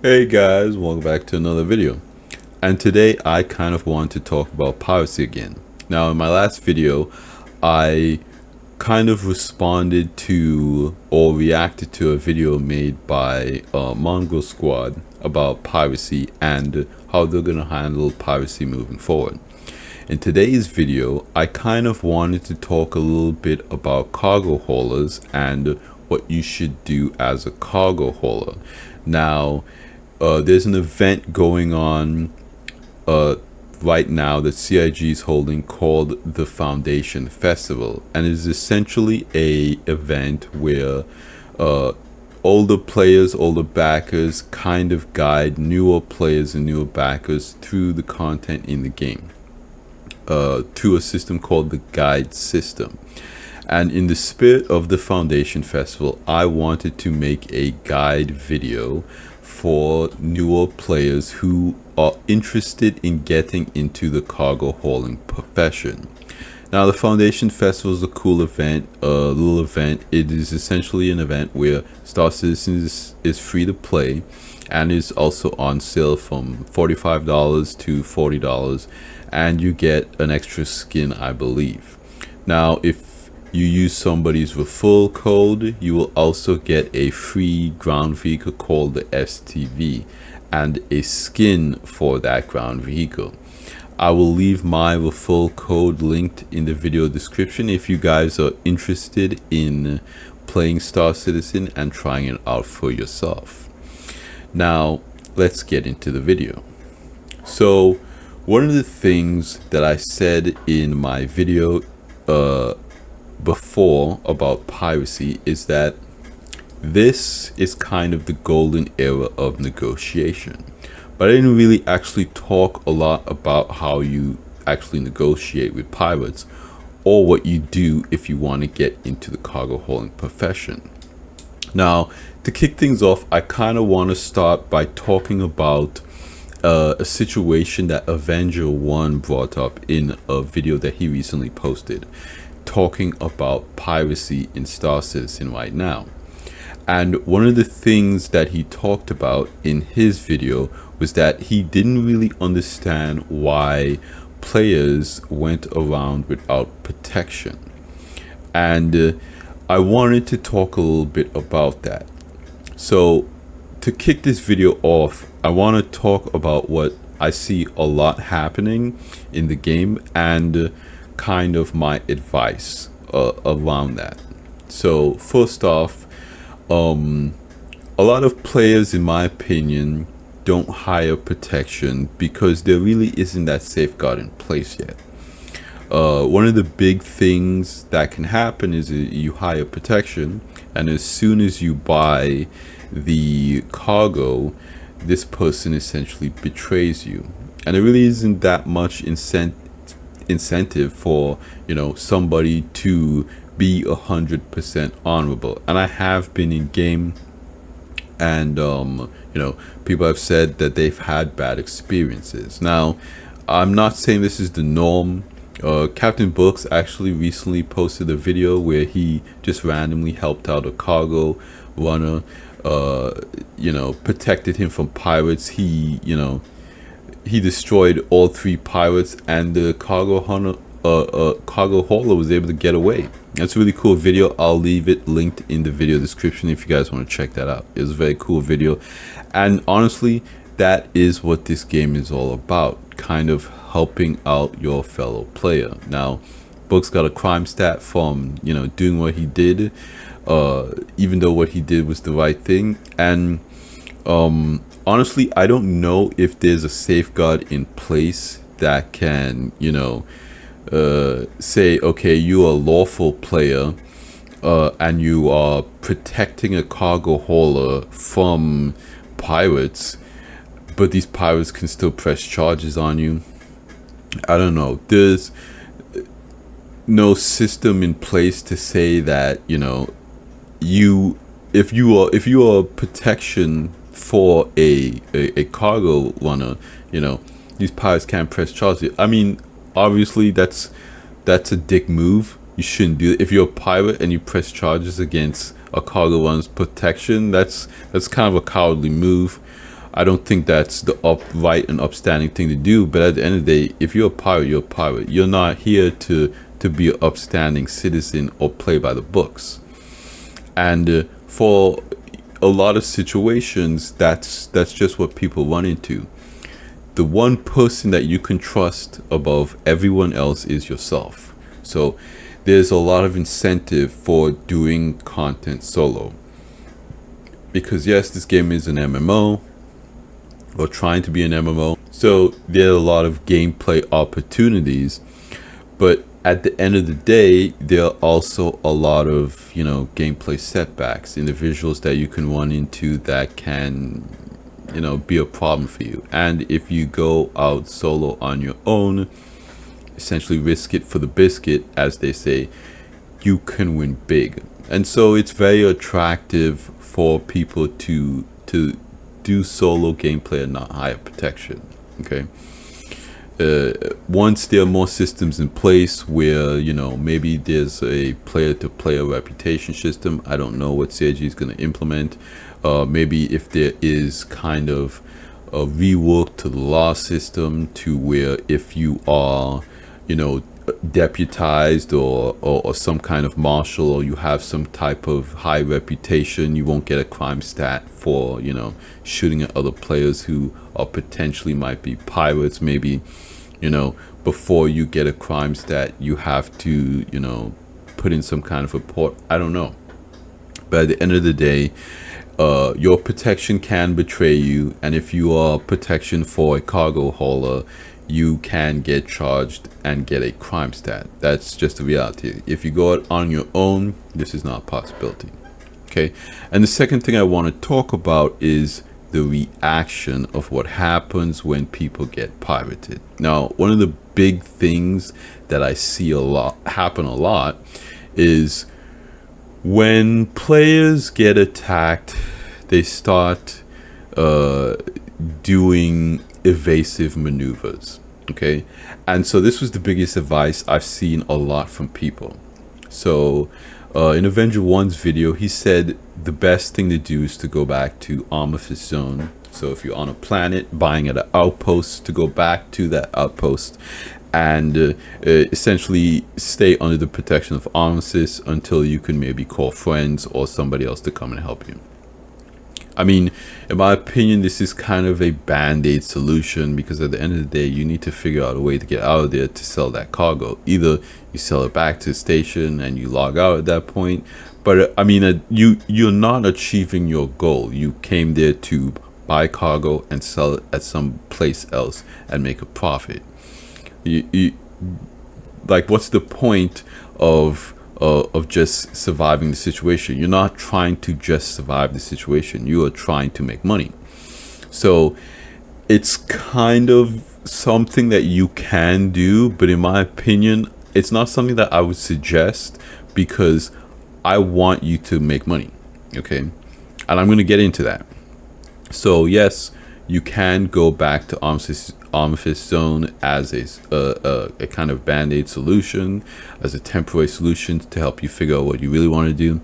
Hey guys, welcome back to another video. And today I kind of want to talk about piracy again. Now in my last video, I kind of responded to or reacted to a video made by Mongrel Squad about piracy and how they're going to handle piracy moving forward. In today's video, I kind of wanted to talk a little bit about cargo haulers and what you should do as a cargo hauler. Now, there's an event going on right now that CIG is holding called the Foundation Festival, and it is essentially a event where older players, older backers kind of guide newer players and newer backers through the content in the game through a system called the guide system. And in the spirit of the Foundation Festival, I wanted to make a guide video for newer players who are interested in getting into the cargo hauling profession. Now, the Foundation Festival is a cool event, a little event. It is essentially an event where Star Citizen is free to play and is also on sale from $45 to $40, and you get an extra skin, I believe. Now, if you use somebody's referral code, you will also get a free ground vehicle called the STV and a skin for that ground vehicle. I will leave my referral code linked in the video description if you guys are interested in playing Star Citizen and trying it out for yourself. Now, let's get into the video. So, one of the things that I said in my video before about piracy is that this is kind of the golden era of negotiation. But I didn't really actually talk a lot about how you actually negotiate with pirates or what you do if you want to get into the cargo hauling profession. Now, to kick things off, I kind of want to start by talking about a situation that Avenger 1 brought up in a video that he recently posted, talking about piracy in Star Citizen right now. And one of the things that he talked about in his video was that he didn't really understand why players went around without protection. And I wanted to talk a little bit about that. So to kick this video off, I want to talk about what I see a lot happening in the game and kind of my advice around that. So first off, a lot of players, in my opinion, don't hire protection because there really isn't that safeguard in place yet. One of the big things that can happen is you hire protection, and as soon as you buy the cargo, this person essentially betrays you, and there really isn't that much incentive for somebody to be 100% honorable. And I have been in game, and people have said that they've had bad experiences. Now, I'm not saying this is the norm. Captain Books actually recently posted a video where he just randomly helped out a cargo runner, protected him from pirates. He destroyed all 3 pirates, and the cargo hauler was able to get away. That's a really cool video. I'll leave it linked in the video description if you guys want to check that out. It was a very cool video, and honestly, that is what this game is all about, kind of helping out your fellow player. Now, Books got a crime stat from doing what he did, even though what he did was the right thing. And honestly, I don't know if there's a safeguard in place that can say, okay, you're a lawful player and you are protecting a cargo hauler from pirates, but these pirates can still press charges on you. I don't know. There's no system in place to say that if you are protection for a cargo runner, these pirates can't press charges. I mean, obviously that's a dick move. You shouldn't do it. If you're a pirate and you press charges against a cargo runner's protection, that's kind of a cowardly move. I don't think that's the upright and upstanding thing to do. But at the end of the day, if you're a pirate, you're a pirate. You're not here to be an upstanding citizen or play by the books. And for a lot of situations, that's just what people run into. The one person that you can trust above everyone else is yourself. So there's a lot of incentive for doing content solo. Because yes, this game is an MMO, or trying to be an MMO. So there are a lot of gameplay opportunities, but at the end of the day, there are also a lot of, gameplay setbacks, individuals that you can run into that can, be a problem for you. And if you go out solo on your own, essentially risk it for the biscuit, as they say, you can win big. And so it's very attractive for people to do solo gameplay and not hire protection. Okay. Once there are more systems in place where maybe there's a player-to-player reputation system. I don't know what CIG is going to implement. Maybe if there is kind of a rework to the law system to where if you are deputized or some kind of marshal, or you have some type of high reputation, you won't get a crime stat for shooting at other players who are potentially might be pirates. Maybe before you get a crime stat, you have to put in some kind of report. I don't know, but at the end of the day, your protection can betray you, and if you are protection for a cargo hauler, you can get charged and get a crime stat. That's just the reality. If you go out on your own, this is not a possibility. Okay. And the second thing I want to talk about is the reaction of what happens when people get pirated. Now, one of the big things that I see happen a lot is when players get attacked, they start doing evasive maneuvers. Okay, and so this was the biggest advice I've seen a lot from people. So in Avenger 1's video, he said the best thing to do is to go back to Armistice Zone. So if you're on a planet buying at an outpost, to go back to that outpost and essentially stay under the protection of Armistice until you can maybe call friends or somebody else to come and help you. I mean, in my opinion, this is kind of a band-aid solution, because at the end of the day, you need to figure out a way to get out of there to sell that cargo. Either you sell it back to the station and you log out at that point. But I mean, you're not achieving your goal. You came there to buy cargo and sell it at some place else and make a profit. Like, what's the point of just surviving the situation? You're not trying to just survive the situation. You are trying to make money. So it's kind of something that you can do, but in my opinion, it's not something that I would suggest, because I want you to make money. Okay. And I'm going to get into that. So yes, you can go back to Armistice Zone as a kind of band-aid solution, as a temporary solution to help you figure out what you really want to do,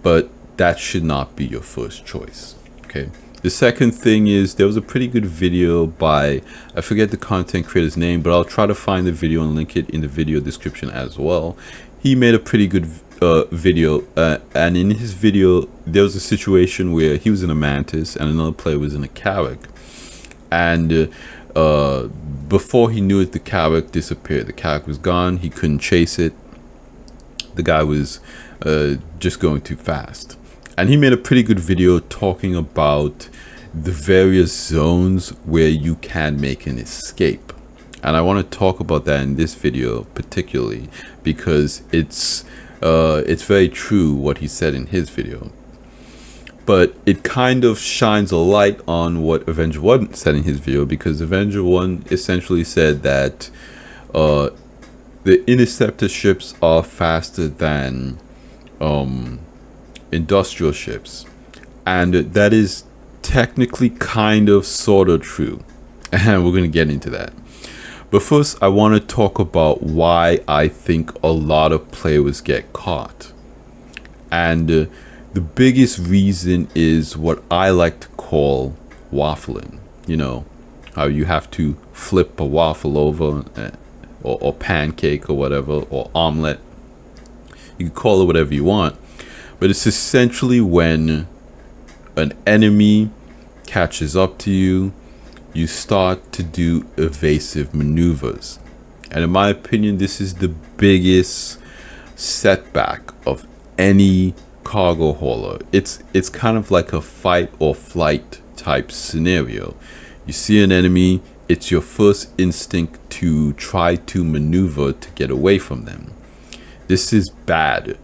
but that should not be your first choice. Okay. The second thing is, there was a pretty good video by, I forget the content creator's name, but I'll try to find the video and link it in the video description as well. He made a pretty good video, and in his video there was a situation where he was in a Mantis and another player was in a Carrack, and before he knew it, the Carrack disappeared. The Carrack was gone. He couldn't chase it. The guy was just going too fast, and he made a pretty good video talking about the various zones where you can make an escape. And I want to talk about that in this video particularly, because it's very true what he said in his video. But it kind of shines a light on what Avenger 1 said in his video, because Avenger 1 essentially said that the interceptor ships are faster than industrial ships. And that is technically kind of sort of true. And we're going to get into that. But first, I want to talk about why I think a lot of players get caught. And the biggest reason is what I like to call waffling. You know, how you have to flip a waffle over, or pancake or whatever, or omelet. You can call it whatever you want, but it's essentially when an enemy catches up to you, you start to do evasive maneuvers. And in my opinion, this is the biggest setback of any cargo hauler. It's kind of like a fight or flight type scenario. You see an enemy, it's your first instinct to try to maneuver to get away from them. This is bad,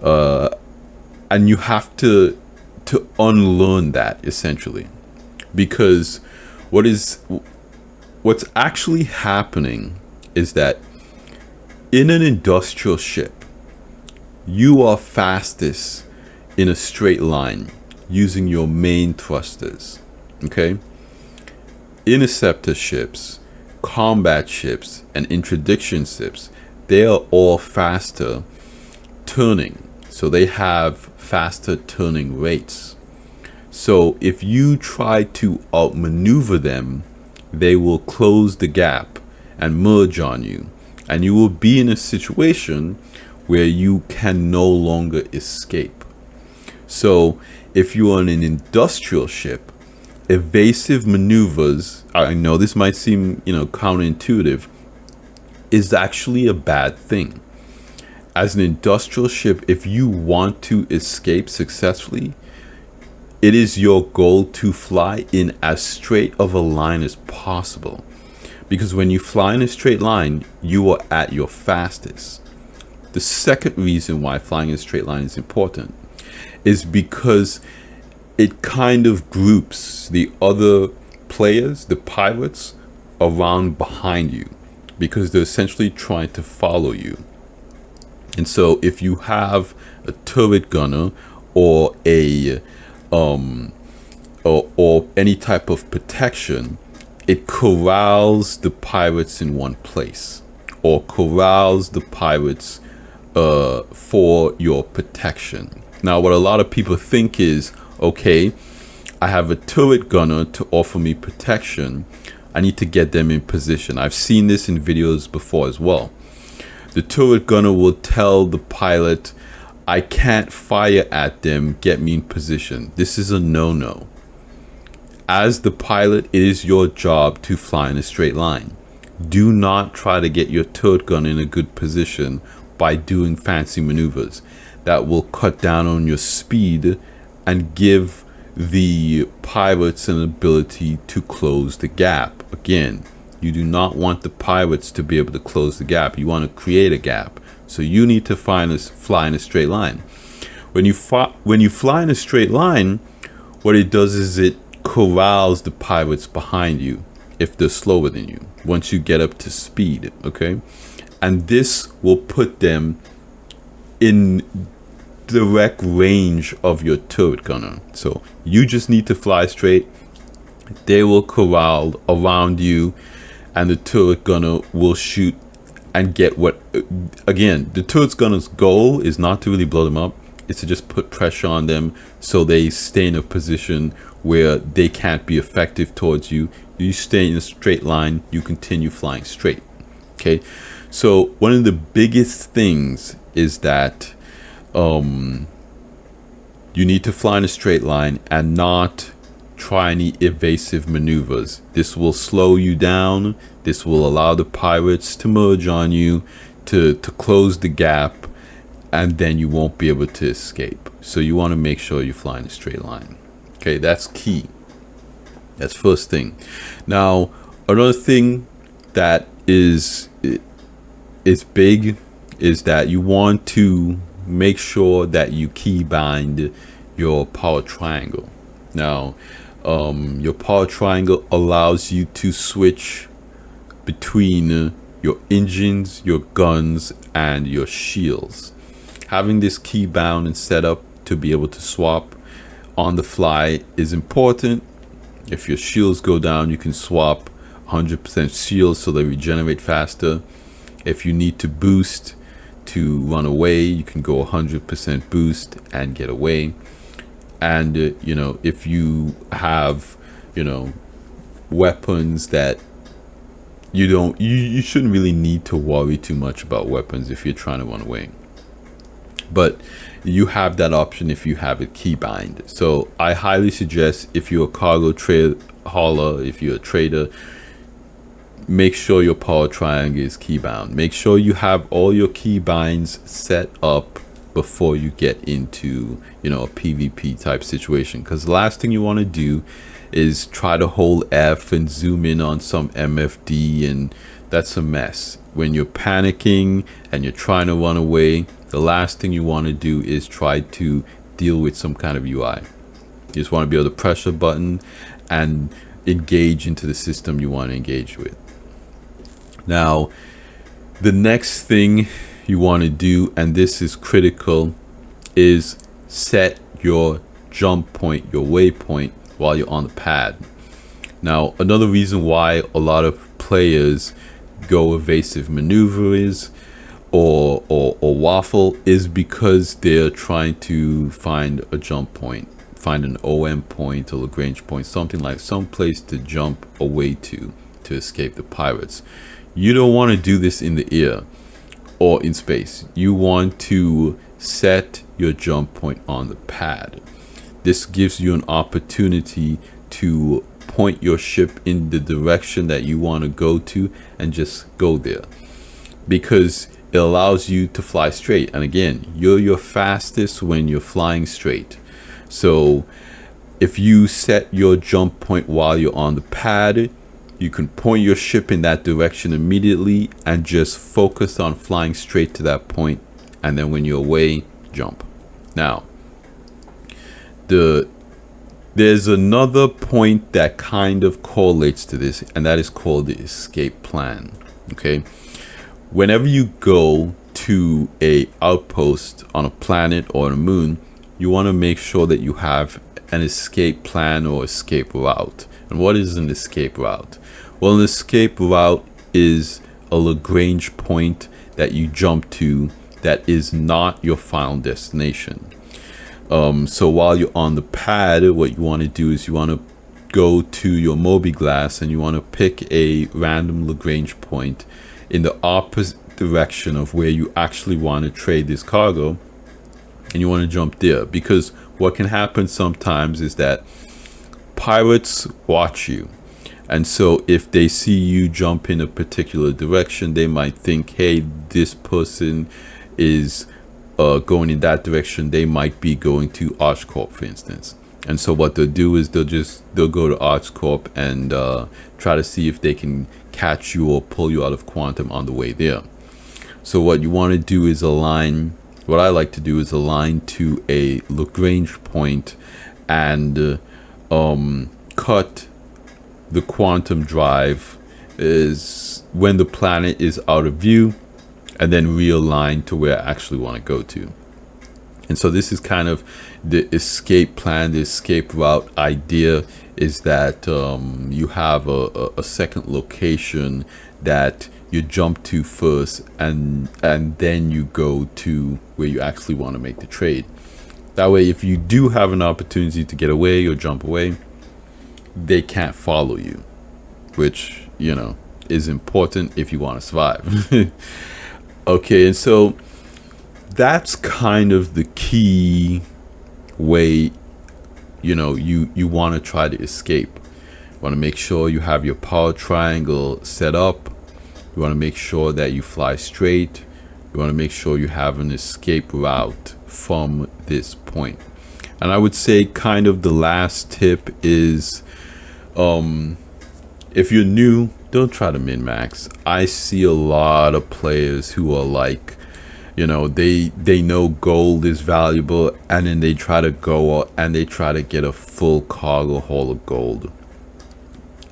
and you have to unlearn that, essentially, because what's actually happening is that in an industrial ship, you are fastest in a straight line using your main thrusters. Okay, interceptor ships, combat ships, and interdiction ships, they are all faster turning, so they have faster turning rates. So if you try to outmaneuver them, they will close the gap and merge on you, and you will be in a situation where you can no longer escape. So if you are in an industrial ship, evasive maneuvers, I know this might seem, counterintuitive, is actually a bad thing. As an industrial ship, if you want to escape successfully, it is your goal to fly in as straight of a line as possible. Because when you fly in a straight line, you are at your fastest. The second reason why flying in a straight line is important is because it kind of groups the other players, the pirates, around behind you, because they're essentially trying to follow you. And so if you have a turret gunner or a or any type of protection, it corrals the pirates in one place, or corrals the pirates for your protection. Now, what a lot of people think is, okay, I have a turret gunner to offer me protection, I need to get them in position. I've seen this in videos before as well. The turret gunner will tell the pilot, I can't fire at them, get me in position. This is a no-no. As the pilot, it is your job to fly in a straight line. Do not try to get your turret gun in a good position by doing fancy maneuvers. That will cut down on your speed and give the pirates an ability to close the gap. Again, you do not want the pirates to be able to close the gap. You want to create a gap. So you need to fly in a straight line. When you fly in a straight line, what it does is it corrals the pirates behind you if they're slower than you once you get up to speed. Okay, and this will put them in direct range of your turret gunner. So you just need to fly straight. They will corral around you, and the turret gunner will shoot and get what, again, the turret gunner's goal is not to really blow them up. It's to just put pressure on them so they stay in a position where they can't be effective towards you. You stay in a straight line, you continue flying straight. Okay, so one of the biggest things is that you need to fly in a straight line and not try any evasive maneuvers. This will slow you down. This will allow the pirates to merge on you, to close the gap, and then you won't be able to escape. So you want to make sure you fly in a straight line. Okay, that's key. That's first thing. Now, another thing that is big is that you want to make sure that you key bind your power triangle. Now, your power triangle allows you to switch between your engines, your guns, and your shields. Having this key bound and set up to be able to swap on the fly is important. If your shields go down, you can swap 100% shields so they regenerate faster. If you need to boost to run away, you can go 100% boost and get away. And if you have you know, weapons that you shouldn't really need to worry too much about weapons if you're trying to run away. But you have that option if you have it keybind. So I highly suggest, if you're a cargo trade hauler, if you're a trader, make sure your power triangle is keybound. Make sure you have all your keybinds set up before you get into, you know, a PvP type situation, because the last thing you want to do is try to hold F and zoom in on some MFD, and that's a mess. When you're panicking and you're trying to run away, the last thing you want to do is try to deal with some kind of UI. You just want to be able to press a button and engage into the system you want to engage with. Now, the next thing you want to do, and this is critical, is set your jump point, your waypoint, while you're on the pad. Now, another reason why a lot of players go evasive maneuvers or waffle is because they're trying to find a jump point, find an OM point, a Lagrange point, something like some place to jump away to escape the pirates. You don't want to do this in the air or in space. You want to set your jump point on the pad. This gives you an opportunity to point your ship in the direction that you want to go to and just go there, because it allows you to fly straight. And again, you're your fastest when you're flying straight. So if you set your jump point while you're on the pad, you can point your ship in that direction immediately and just focus on flying straight to that point, and then when you're away, jump. Now, there's another point that kind of correlates to this, and that is called the escape plan. Okay, whenever you go to a outpost on a planet or a moon, you want to make sure that you have an escape plan or escape route. And what is an escape route? Well, an escape route is a Lagrange point that you jump to that is not your final destination. So while you're on the pad, what you want to do is you want to go to your mobi-glass and you want to pick a random Lagrange point in the opposite direction of where you actually want to trade this cargo, and you want to jump there. Because what can happen sometimes is that pirates watch you, and so if they see you jump in a particular direction, they might think, hey, this person is going in that direction. They might be going to ArchCorp, for instance. And so what they'll do is they'll go to ArchCorp and try to see if they can catch you or pull you out of Quantum on the way there. So what you want to do is align. What I like to do is align to a Lagrange point and cut the quantum drive is when the planet is out of view, and then realign to where I actually want to go to. And so this is kind of the escape plan, the escape route idea, is that you have a second location that you jump to first, and then you go to where you actually want to make the trade. That way, if you do have an opportunity to get away or jump away, they can't follow you, which, you know, is important if you want to survive. Okay, and so that's kind of the key way, you know, you want to try to escape. You want to make sure you have your power triangle set up. You want to make sure that you fly straight. You want to make sure you have an escape route from this point. And I would say kind of the last tip is, if you're new, don't try to min-max. I see a lot of players who are like, you know, they know gold is valuable, and then they try to go and they try to get a full cargo haul of gold.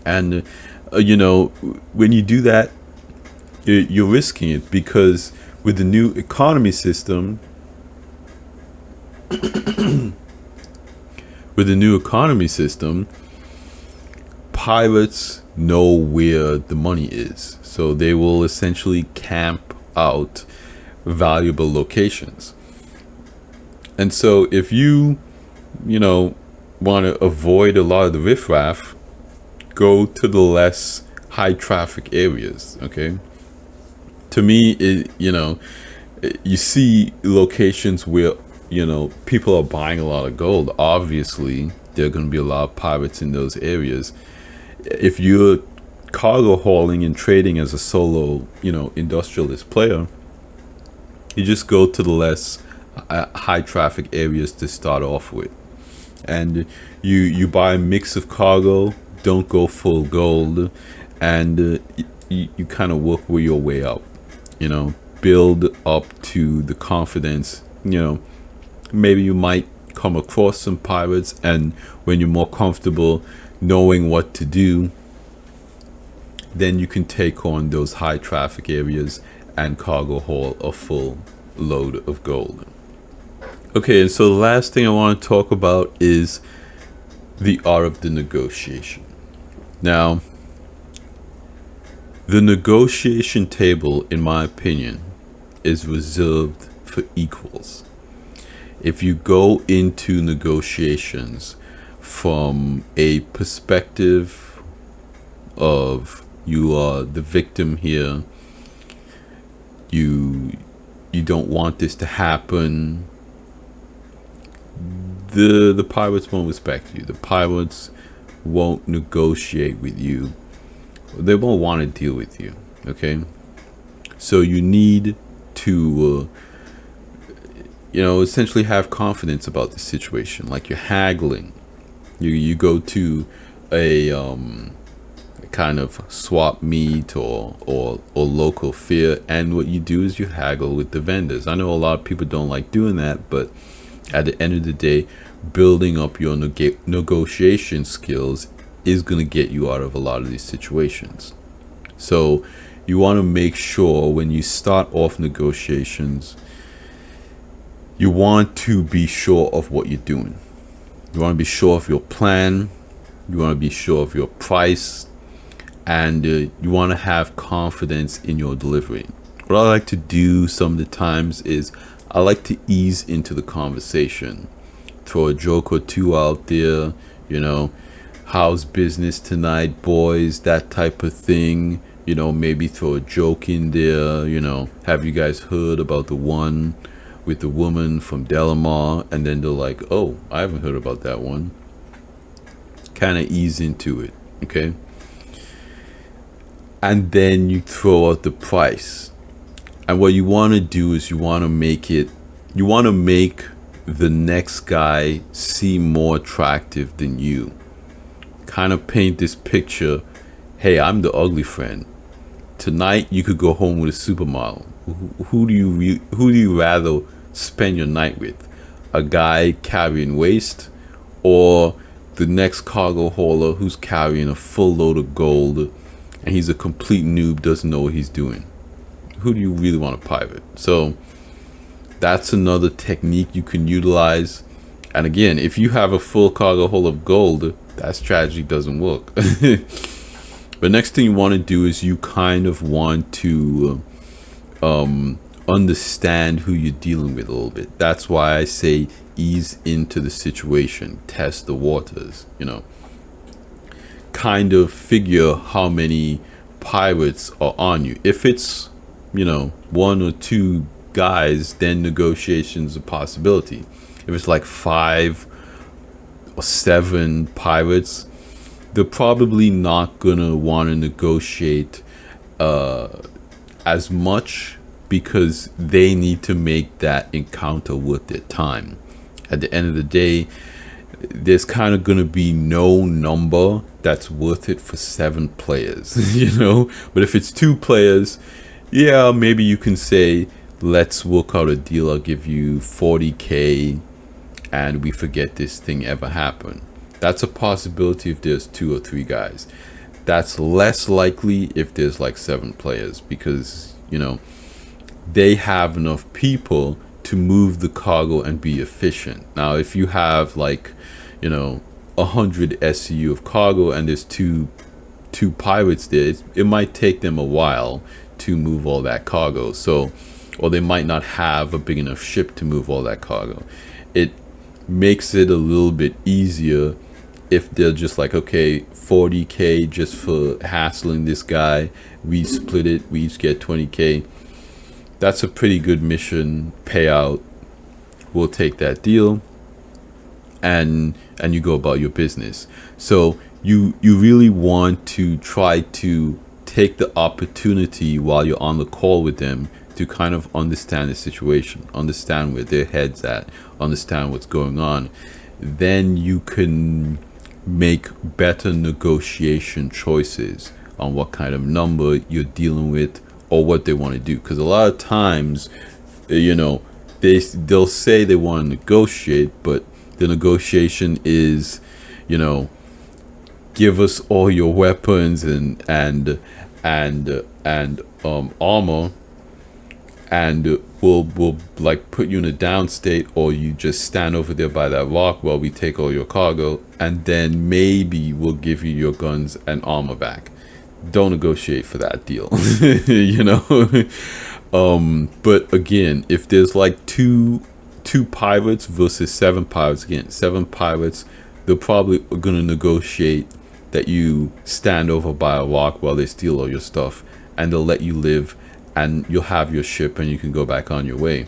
And you know, when you do that, you're risking it, because with the new economy system, pirates know where the money is, so they will essentially camp out valuable locations. And so if you know, want to avoid a lot of the riffraff, go to the less high traffic areas. Okay, to me, you see locations where people are buying a lot of gold. Obviously there are going to be a lot of pirates in those areas. If you're cargo hauling and trading as a solo industrialist player, you just go to the less high traffic areas to start off with, and you buy a mix of cargo. Don't go full gold, and you kind of work your way up, build up to the confidence. Maybe you might come across some pirates, and when you're more comfortable knowing what to do, then you can take on those high traffic areas and cargo haul a full load of gold. Okay, and so the last thing I want to talk about is the art of the negotiation. Now, the negotiation table, in my opinion, is reserved for equals. If you go into negotiations from a perspective of you are the victim here, you don't want this to happen, the pirates won't respect you. The pirates won't negotiate with you. They won't want to deal with you. Okay, so you need to essentially have confidence about the situation. Like you're haggling, you go to a kind of swap meet or local fair, and what you do is you haggle with the vendors. I know a lot of people don't like doing that, but at the end of the day, building up your negotiation skills is going to get you out of a lot of these situations. So you want to make sure when you start off negotiations, you want to be sure of what you're doing. You want to be sure of your plan. You want to be sure of your price, and you want to have confidence in your delivery. What I like to do some of the times is I like to ease into the conversation, throw a joke or two out there, how's business tonight, boys, that type of thing. Maybe throw a joke in there, have you guys heard about the one with the woman from Delamar? And then they're like, oh, I haven't heard about that one. Kind of ease into it, okay? And then you throw out the price. And what you want to do is you want to make the next guy seem more attractive than you. Kind of paint this picture. Hey, I'm the ugly friend. Tonight you could go home with a supermodel. Who do you rather spend your night with? A guy carrying waste, or the next cargo hauler who's carrying a full load of gold and he's a complete noob, doesn't know what he's doing? Who do you really want to pirate? So that's another technique you can utilize. And again, if you have a full cargo hold of gold, that strategy doesn't work. But next thing you want to do is you kind of want to understand who you're dealing with a little bit. That's why I say ease into the situation, test the waters, kind of figure how many pirates are on you. If it's one or two guys, then negotiation's a possibility. If it's like 5 or 7 pirates, they're probably not gonna want to negotiate as much, because they need to make that encounter worth their time. At the end of the day, there's kind of gonna be no number that's worth it for 7 players. But if it's 2 players, yeah, maybe you can say, let's work out a deal. I'll give you 40k and we forget this thing ever happened. That's a possibility if there's 2 or 3 guys. That's less likely if there's like 7 players, because they have enough people to move the cargo and be efficient. Now if you have like 100 SCU of cargo and there's two pirates there, it might take them a while to move all that cargo. So, or they might not have a big enough ship to move all that cargo. It makes it a little bit easier if they're just like, okay, 40K just for hassling this guy, we split it, we each get 20K, that's a pretty good mission payout. We'll take that deal, and you go about your business. So you really want to try to take the opportunity while you're on the call with them to kind of understand the situation, understand where their head's at, understand what's going on. Then you can make better negotiation choices on what kind of number you're dealing with or what they want to do. Because a lot of times, they'll say they want to negotiate, but the negotiation is, give us all your weapons and armor, and we'll like put you in a down state, or you just stand over there by that rock while we take all your cargo, and then maybe we'll give you your guns and armor back. Don't negotiate for that deal. But again, if there's like two pirates versus 7 pirates, again, 7 pirates, they're probably gonna negotiate that you stand over by a rock while they steal all your stuff, and they'll let you live, and you'll have your ship and you can go back on your way.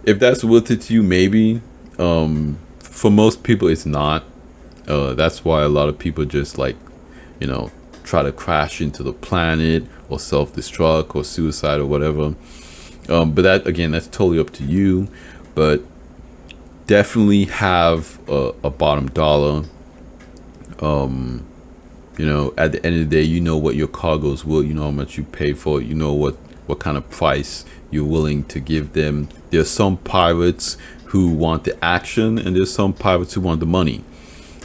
If that's worth it to you, maybe. For most people it's not. That's why a lot of people just like, try to crash into the planet or self-destruct or suicide or whatever. But that, again, that's totally up to you. But definitely have a bottom dollar. At the end of the day, you know what your cargoes will, you know how much you pay for it, you know what kind of price you're willing to give them. There's some pirates who want the action, and there's some pirates who want the money.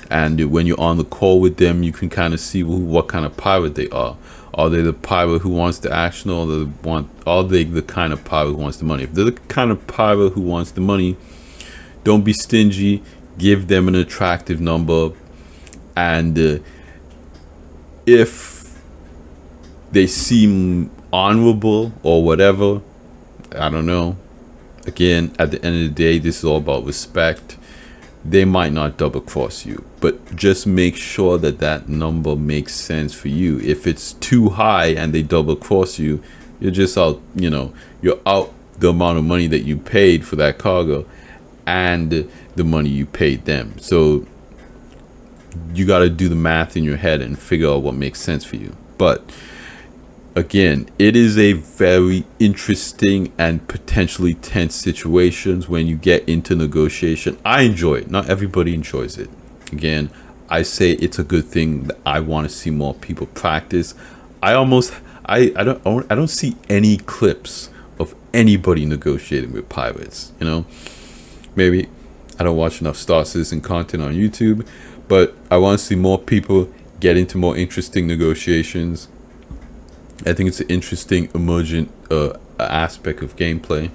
And when you're on the call with them, you can kind of see what kind of pirate they are. Are they the pirate who wants the action, or are they the kind of pirate who wants the money? If they're the kind of pirate who wants the money, don't be stingy. Give them an attractive number. And if they seem honorable or whatever, I don't know. Again, at the end of the day, this is all about respect. They might not double cross you, but just make sure that number makes sense for you. If it's too high and they double cross you, you're just out, you're out the amount of money that you paid for that cargo and the money you paid them. So you got to do the math in your head and figure out what makes sense for you. But again, it is a very interesting and potentially tense situations when you get into negotiation. I enjoy it. Not everybody enjoys it. Again, I say it's a good thing that I want to see more people practice. I don't see any clips of anybody negotiating with pirates. Maybe I don't watch enough Star Citizen content on YouTube, but I want to see more people get into more interesting negotiations. I think it's an interesting emergent aspect of gameplay.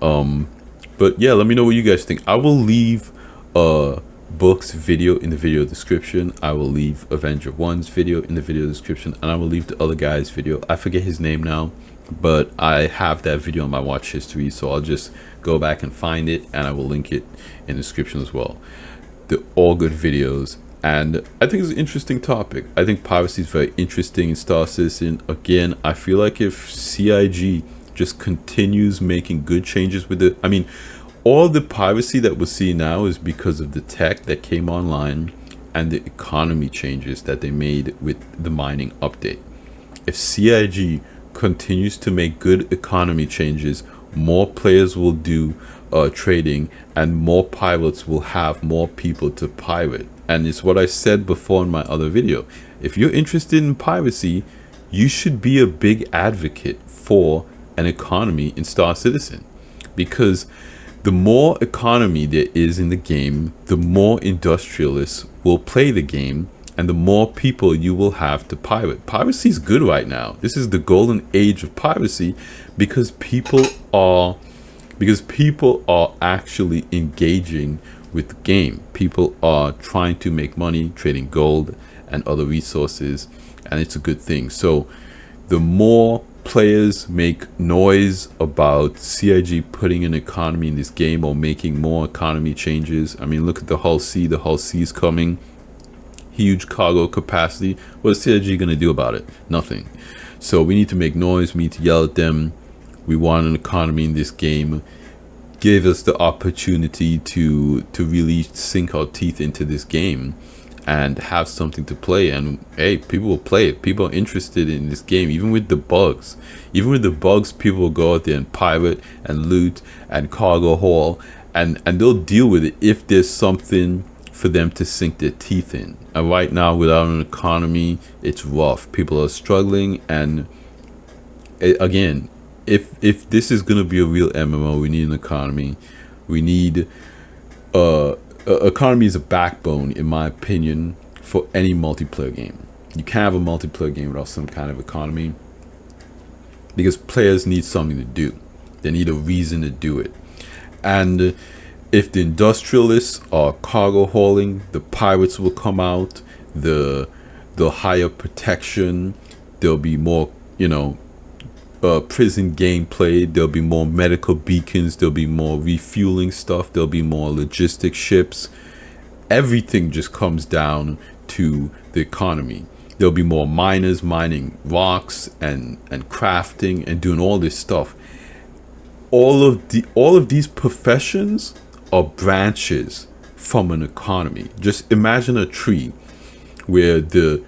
But yeah, let me know what you guys think. I will leave Book's video in the video description. I will leave Avenger 1's video in the video description, and I will leave the other guy's video. I forget his name now, but I have that video on my watch history, so I'll just go back and find it, and I will link it in the description as well. They're all good videos, and I think it's an interesting topic. I think piracy is very interesting in Star Citizen. Again, I feel like if CIG just continues making good changes with it, all the piracy that we're seeing now is because of the tech that came online and the economy changes that they made with the mining update. If CIG continues to make good economy changes, more players will do trading, and more pirates will have more people to pirate. And it's what I said before in my other video. If you're interested in piracy, you should be a big advocate for an economy in Star Citizen, because the more economy there is in the game, the more industrialists will play the game, and the more people you will have to pirate. Piracy is good right now. This is the golden age of piracy, because people are actually engaging with the game. People are trying to make money trading gold and other resources, and it's a good thing. So the more players make noise about CIG putting an economy in this game or making more economy changes. Look at the Hull C. The Hull C is coming. huge cargo capacity. What is CIG going to do about it? Nothing. So we need to make noise. We need to yell at them. We want an economy in this game. Give us the opportunity to really sink our teeth into this game and have something to play. And hey, people will play it. People are interested in this game, even with the bugs. People will go out there and pirate and loot and cargo haul, and they'll deal with it if there's something for them to sink their teeth in. And right now, without an economy, it's rough. People are struggling, and again, if this is gonna be a real MMO, we need an economy. We need economy is a backbone, in my opinion, for any multiplayer game. You can't have a multiplayer game without some kind of economy, because players need something to do. They need a reason to do it. And if the industrialists are cargo hauling, the pirates will come out. The higher protection. There'll be more, prison gameplay. There'll be more medical beacons. There'll be more refueling stuff. There'll be more logistic ships. Everything just comes down to the economy. There'll be more miners mining rocks and crafting and doing all this stuff. All of these professions are branches from an economy. Just imagine a tree where the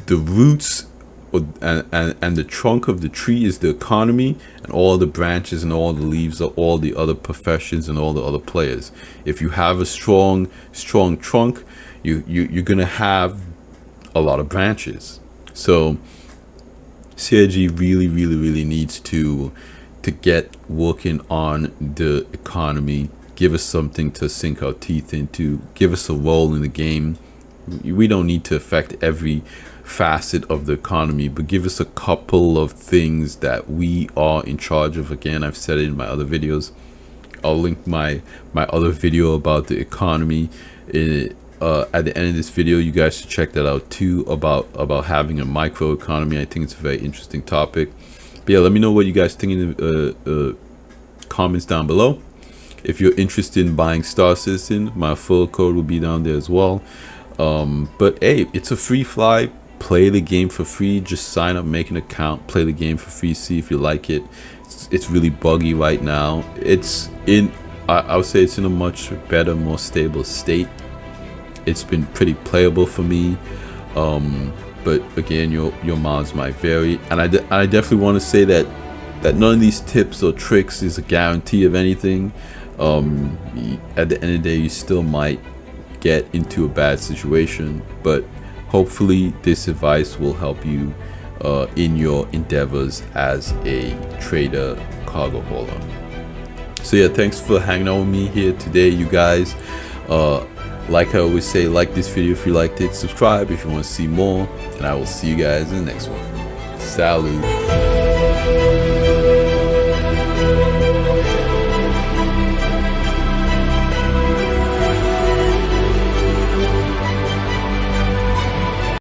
roots and the trunk of the tree is the economy, and all the branches and all the leaves are all the other professions and all the other players. If you have a strong trunk, you're gonna have a lot of branches. So CIG really needs to get working on the economy. Give us something to sink our teeth into. Give us a role in the game. We don't need to affect every facet of the economy, but give us a couple of things that we are in charge of. Again, I've said it in my other videos. I'll link my other video about the economy at the end of this video. You guys should check that out too, about having a micro economy. I think it's a very interesting topic. But yeah, let me know what you guys think in the comments down below. If you're interested in buying Star Citizen, my full code will be down there as well. But hey, it's a free fly. Play the game for free. Just sign up, make an account, play the game for free, see if you like it. It's really buggy right now. I would say it's in a much better, more stable state. It's been pretty playable for me. But again, your mods might vary, and I definitely want to say that none of these tips or tricks is a guarantee of anything. At the end of the day, you still might get into a bad situation, but hopefully this advice will help you in your endeavors as a trader, cargo hauler. So yeah, thanks for hanging out with me here today, you guys. Like I always say, like this video if you liked it, subscribe if you want to see more, and I will see you guys in the next one. Salute.